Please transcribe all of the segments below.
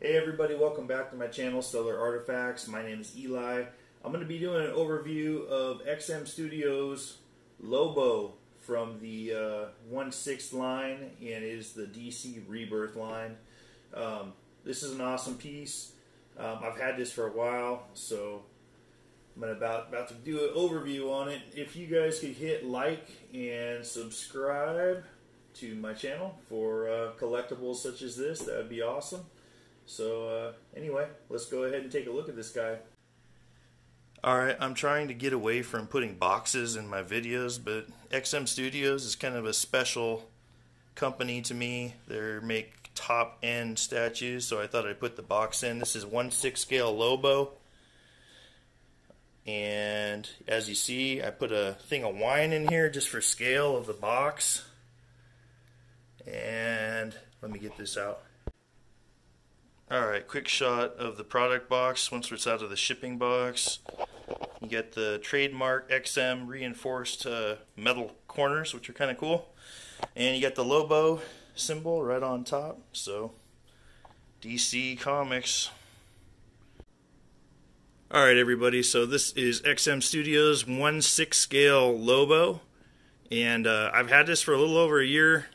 Hey everybody, welcome back to my channel, Stellar Artifacts. My name is Eli. I'm going to be doing an overview of Studios Lobo from the 1/6 line, and it is the DC Rebirth line. This is an awesome piece. I've had this for a while, so I'm about to do an overview on it. If you guys could hit like and subscribe to my channel for collectibles such as this, that would be awesome. So anyway, let's go ahead and take a look at this guy. Alright, I'm trying to get away from putting boxes in my videos, but Studios is kind of a special company to me. They make top-end statues, so I thought I'd put the box in. This is 1/6 scale Lobo. And as you see, I put a thing of wine in here just for scale of the box. And let me get this out. Alright, quick shot of the product box once it's out of the shipping box. You get the trademark XM reinforced metal corners, which are kind of cool. And you got the Lobo symbol right on top, so DC Comics. Alright everybody, so this is Studios 1/6 scale Lobo. And I've had this for a little over a year.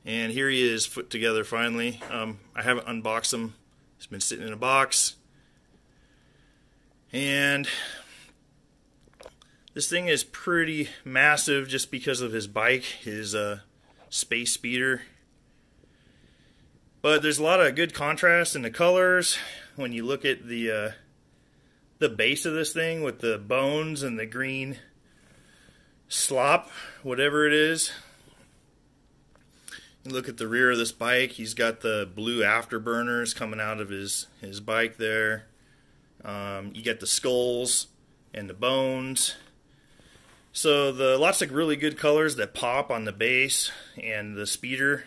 And here he is put together finally. I haven't unboxed him. He's been sitting in a box. And this thing is pretty massive just because of his bike, his space speeder. But there's a lot of good contrast in the colors when you look at the base of this thing with the bones and the green slop, whatever it is. You look at the rear of this bike, he's got the blue afterburners coming out of his bike there. You get the skulls and the bones. So lots of really good colors that pop on the base and the speeder.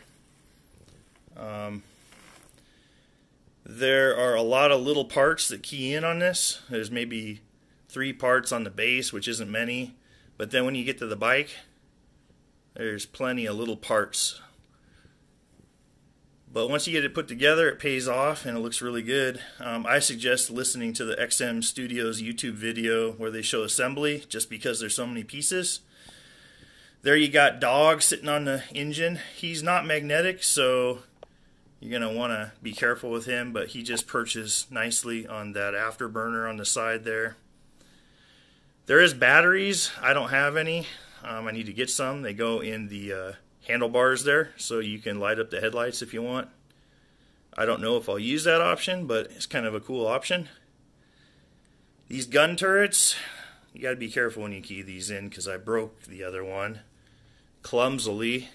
There are a lot of little parts that key in on this. There's maybe 3 parts on the base, which isn't many. But then when you get to the bike, there's plenty of little parts. But once you get it put together, it pays off and it looks really good. I suggest listening to the Studios YouTube video where they show assembly, just because there's so many pieces. There you got Dog sitting on the engine. He's not magnetic, so you're going to want to be careful with him, but he just perches nicely on that afterburner on the side there. There is batteries. I don't have any. I need to get some. They go in the handlebars there, so you can light up the headlights if you want. I don't know if I'll use that option, but it's kind of a cool option. These gun turrets, you got to be careful when you key these in, because I broke the other one clumsily.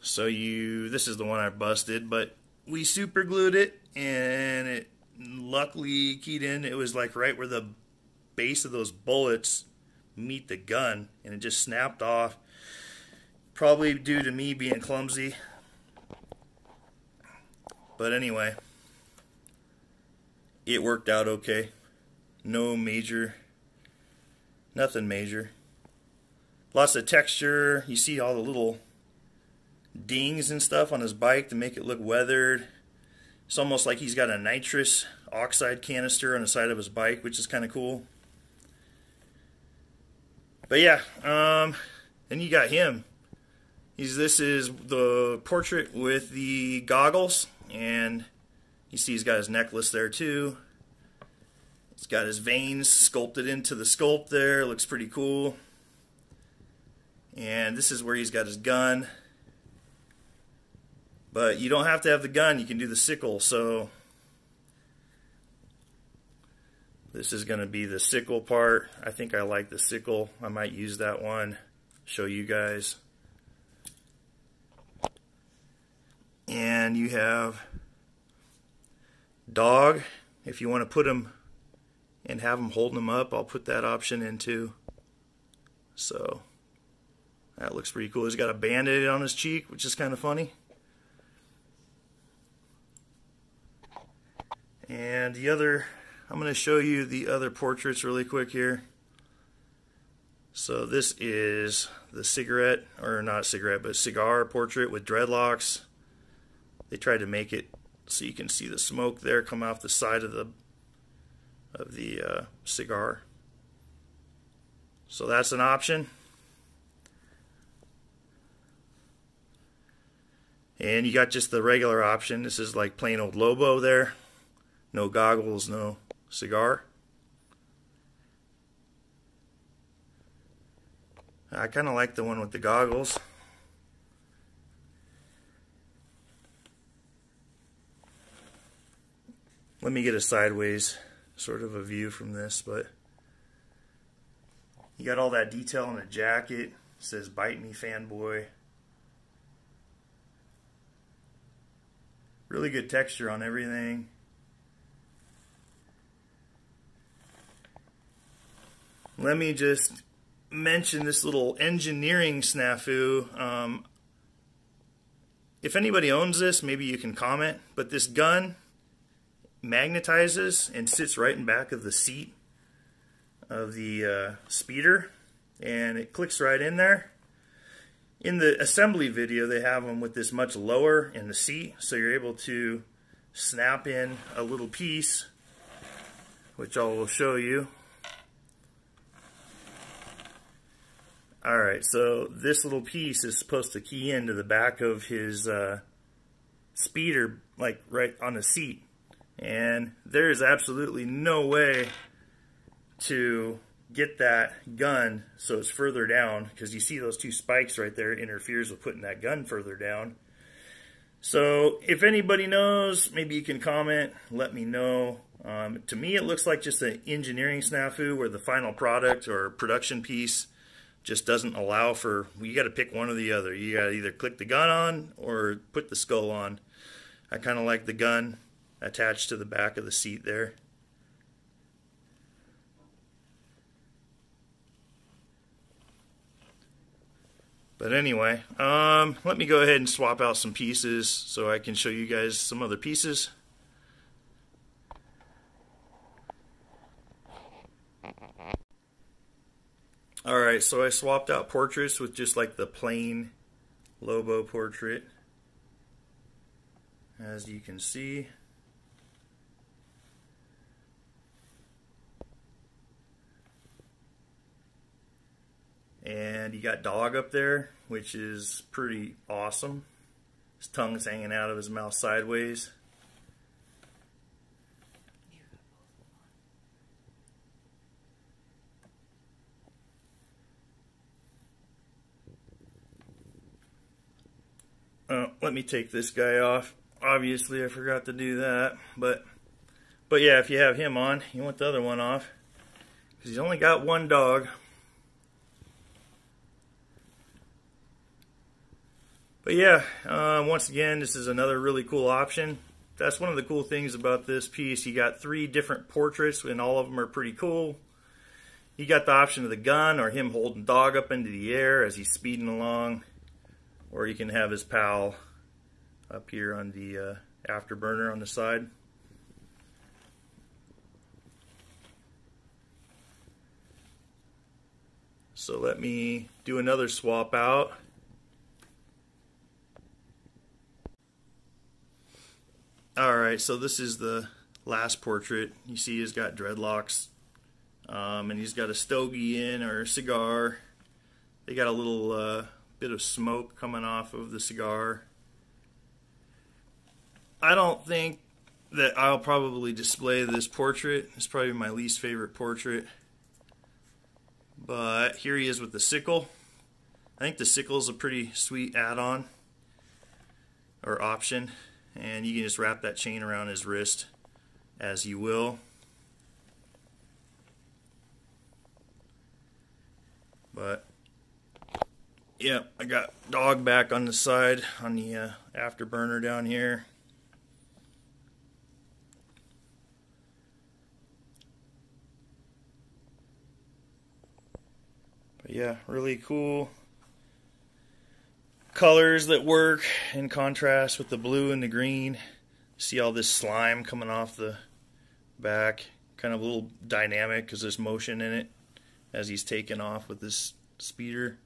So this is the one I busted, but we super glued it, and it luckily keyed in. It was like right where the base of those bullets meet the gun, and it just snapped off. Probably due to me being clumsy. But anyway, it worked out okay. Nothing major. Lots of texture. You see all the little dings and stuff on his bike to make it look weathered. It's almost like he's got a nitrous oxide canister on the side of his bike, which is kind of cool. But yeah, then you got him. This is the portrait with the goggles, and you see he's got his necklace there too. He's got his veins sculpted into the sculpt there. Looks pretty cool. And this is where he's got his gun. But you don't have to have the gun, you can do the sickle. So this is going to be the sickle part. I think I like the sickle. I might use that one. Show you guys. And you have Dog. If you want to put him and have him holding him up, I'll put that option in too. So that looks pretty cool. He's got a band-aid on his cheek, which is kind of funny. And I'm going to show you the other portraits really quick here. So this is the cigar portrait with dreadlocks. They tried to make it so you can see the smoke there come off the side of the cigar. So that's an option. And you got just the regular option. This is like plain old Lobo there. No goggles, no cigar. I kind of like the one with the goggles. Let me get a sideways sort of a view from this, but you got all that detail on the jacket. It says "Bite Me, Fanboy." Really good texture on everything. Let me just mention this little engineering snafu. If anybody owns this, maybe you can comment, but this gun magnetizes and sits right in back of the seat of the speeder, and it clicks right in there. In the assembly video, they have them with this much lower in the seat, so you're able to snap in a little piece, which I will show you. Alright, so this little piece is supposed to key into the back of his speeder, like right on the seat. And there is absolutely no way to get that gun so it's further down, because you see those two spikes right there interferes with putting that gun further down. So if anybody knows, maybe you can comment, let me know. To me it looks like just an engineering snafu where the final product or production piece just doesn't allow for, you got to pick one or the other. You got to either click the gun on or put the skull on. I kind of like the gun attached to the back of the seat there. But anyway, let me go ahead and swap out some pieces so I can show you guys some other pieces. Alright, so I swapped out portraits with just like the plain Lobo portrait, as you can see. And you got Dog up there, which is pretty awesome. His tongue's hanging out of his mouth sideways. Let me take this guy off. Obviously I forgot to do that, but yeah, if you have him on, you want the other one off, because he's only got one dog. But yeah, once again, this is another really cool option. That's one of the cool things about this piece. You got 3 different portraits, and all of them are pretty cool. You got the option of the gun, or him holding Dog up into the air as he's speeding along, or you can have his pal up here on the afterburner on the side. So let me do another swap out. Alright, so this is the last portrait. You see he's got dreadlocks, and he's got a stogie in, or a cigar. They got a little bit of smoke coming off of the cigar. I don't think that I'll probably display this portrait. It's probably my least favorite portrait. But here he is with the sickle. I think the sickle is a pretty sweet add-on or option. And you can just wrap that chain around his wrist as you will. But yeah, I got Dog back on the side on the afterburner down here. But yeah, really cool colors that work in contrast with the blue and the green. See all this slime coming off the back, kind of a little dynamic because there's motion in it as he's taking off with this speeder.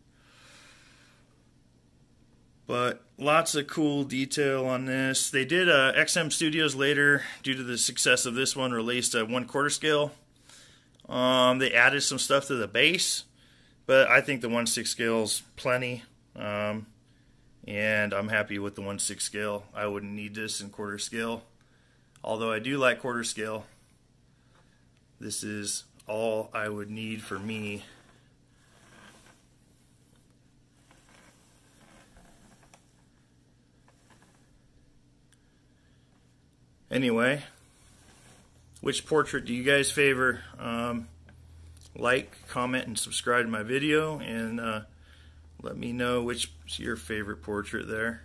But lots of cool detail on this. They did XM Studios later, due to the success of this one, released a 1/4 scale. They added some stuff to the base, but I think the 1/6 scale's plenty. And I'm happy with the 1/6 scale. I wouldn't need this in 1/4 scale. Although I do like 1/4 scale. This is all I would need for me. Anyway, which portrait do you guys favor? Like, comment, and subscribe to my video, and let me know which is your favorite portrait there.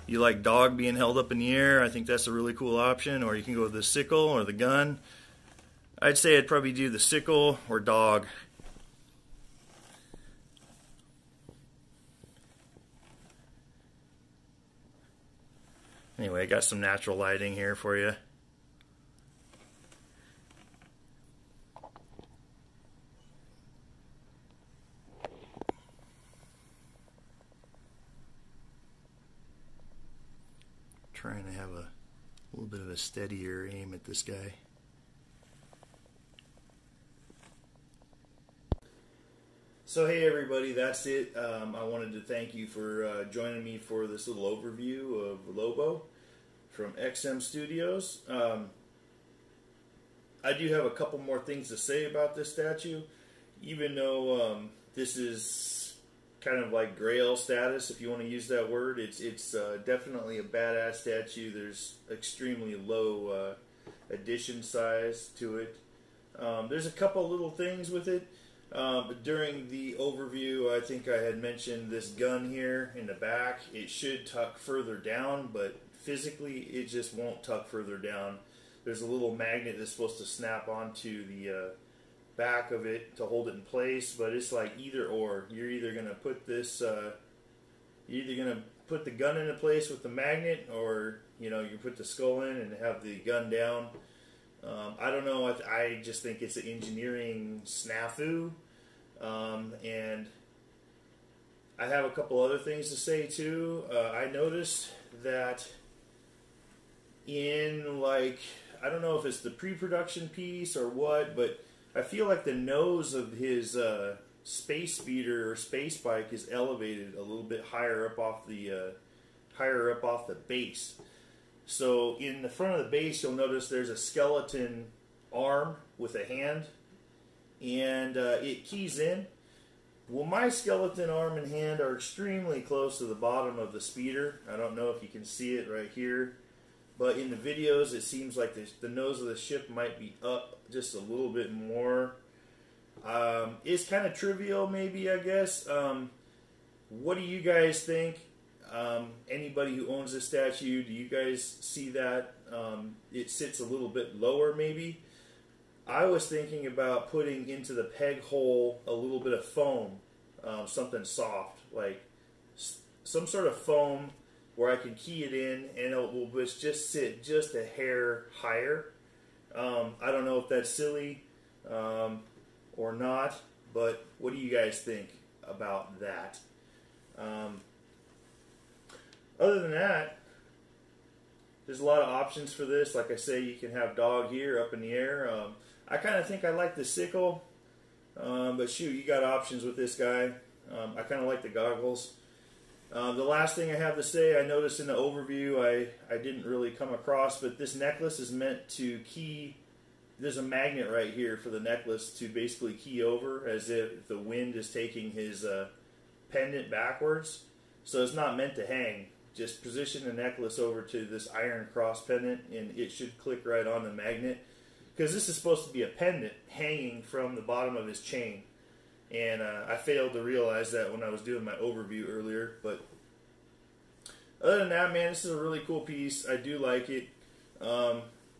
You like dog being held up in the air? I think that's a really cool option. Or you can go with the sickle or the gun. I'd say I'd probably do the sickle or dog. Anyway, I got some natural lighting here for you. Trying to have a little bit of a steadier aim at this guy. So hey everybody, that's it. I wanted to thank you for joining me for this little overview of Lobo from XM Studios. I do have a couple more things to say about this statue, even though this is kind of like Grail status, if you want to use that word. It's definitely a badass statue. There's extremely low addition size to it. There's a couple little things with it. During the overview, I think I had mentioned this gun here in the back. It should tuck further down, but physically it just won't tuck further down. There's a little magnet that's supposed to snap onto the back of it to hold it in place, but it's like either or. You're either going to put this, you're either going to put the gun into place with the magnet, or you put the skull in and have the gun down. I don't know. I just think it's an engineering snafu. And I have a couple other things to say too. I noticed that in, like, I don't know if it's the pre-production piece or what, but I feel like the nose of his space speeder or space bike is elevated a little bit higher up off the base. So in the front of the base, you'll notice there's a skeleton arm with a hand, and it keys in. Well, my skeleton arm and hand are extremely close to the bottom of the speeder. I don't know if you can see it right here, but in the videos it seems like the nose of the ship might be up just a little bit more. It's kind of trivial, maybe, I guess. What do you guys think? Anybody who owns this statue, do you guys see that it sits a little bit lower maybe? I was thinking about putting into the peg hole a little bit of foam, something soft, like some sort of foam where I can key it in and it will just sit just a hair higher. I don't know if that's silly or not, but what do you guys think about that? Other than that, there's a lot of options for this. Like I say, you can have dog here, up in the air. I kind of think I like the sickle, but shoot, you got options with this guy. I kind of like the goggles. The last thing I have to say, I noticed in the overview, I didn't really come across, but this necklace is meant to key. There's a magnet right here for the necklace to basically key over, as if the wind is taking his pendant backwards. So it's not meant to hang. Just position the necklace over to this iron cross pendant, and it should click right on the magnet. Because this is supposed to be a pendant hanging from the bottom of his chain. And I failed to realize that when I was doing my overview earlier. But other than that, man, this is a really cool piece. I do like it.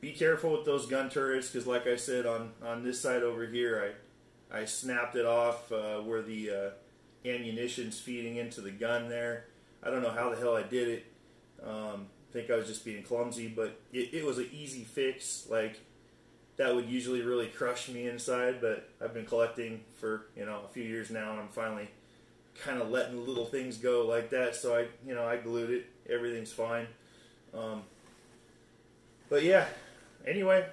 Be careful with those gun turrets, because like I said, on this side over here, I snapped it off where the ammunition's feeding into the gun there. I don't know how the hell I did it. I think I was just being clumsy, but it was an easy fix. Like, that would usually really crush me inside, but I've been collecting for a few years now, and I'm finally kind of letting little things go like that. So I glued it. Everything's fine. But yeah, anyway,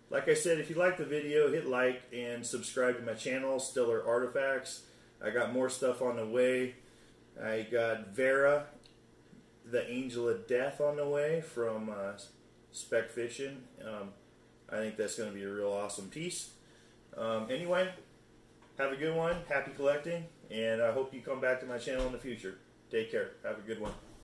like I said, if you like the video, hit like and subscribe to my channel, Stellar Artifacts. I got more stuff on the way. I got Vera, the Angel of Death, on the way from Spec Fiction. I think that's going to be a real awesome piece. Anyway, have a good one. Happy collecting. And I hope you come back to my channel in the future. Take care. Have a good one.